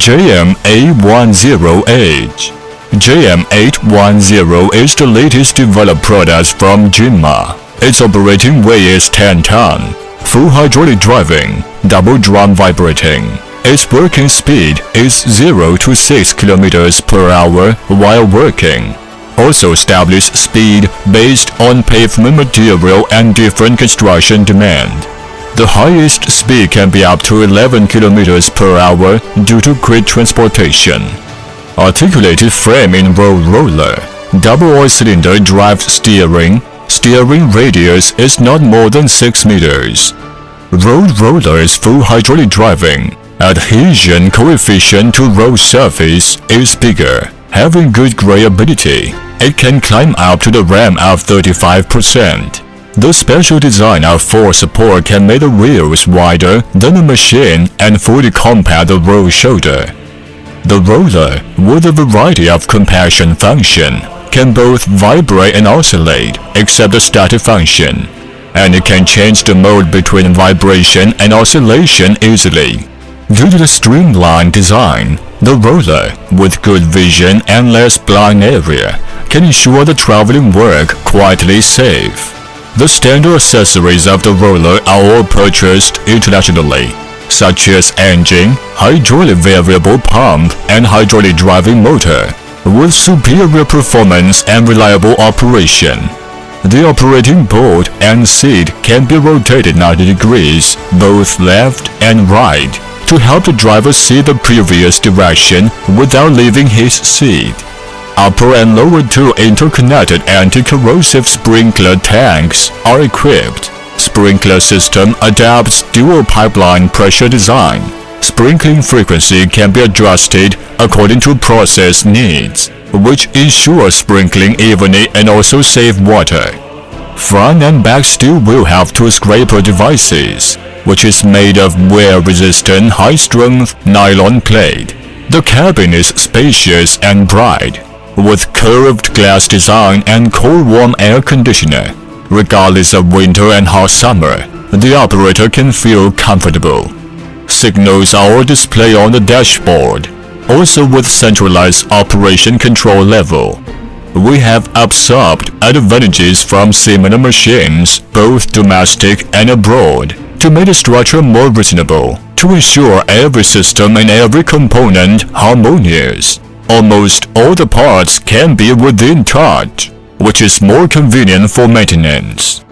JM810H. JM810 is the latest developed product from JMA. Its operating weight is 10 ton, full hydraulic driving, double drum vibrating. Its working speed is 0 to 6 km per hour while working. Also established speed based on pavement material and different construction demand. The highest speed can be up to 11 km per hour due to quick transportation. Articulated frame in road roller, double oil cylinder drive steering. Steering radius is not more than 6 meters. Road roller's full hydraulic driving. Adhesion coefficient to road surface is bigger, having good grayability. It can climb up to the rim of 35%. The special design of force support can make the wheels wider than the machine and fully compact the road shoulder. The roller, with a variety of compression function, can both vibrate and oscillate, except the static function, and it can change the mode between vibration and oscillation easily. Due to the streamlined design, the roller, with good vision and less blind area, can ensure the traveling work quietly safe. The standard accessories of the roller are all purchased internationally, such as engine, hydraulic variable pump, and hydraulic driving motor, with superior performance and reliable operation. The operating board and seat can be rotated 90 degrees, both left and right, to help the driver see the previous direction without leaving his seat. Upper and lower two interconnected anti-corrosive sprinkler tanks are equipped. Sprinkler system adapts dual pipeline pressure design. Sprinkling frequency can be adjusted according to process needs, which ensures sprinkling evenly and also save water. Front and back steel wheel have two scraper devices, which is made of wear-resistant high-strength nylon plate. The cabin is spacious and bright, with curved glass design and cool-warm air conditioner. Regardless of winter and hot summer, the operator can feel comfortable. Signals are all displayed on the dashboard, also with centralized operation control level. We have absorbed advantages from similar machines, both domestic and abroad, to make the structure more reasonable, to ensure every system and every component harmonious. Almost all the parts can be within touch, which is more convenient for maintenance.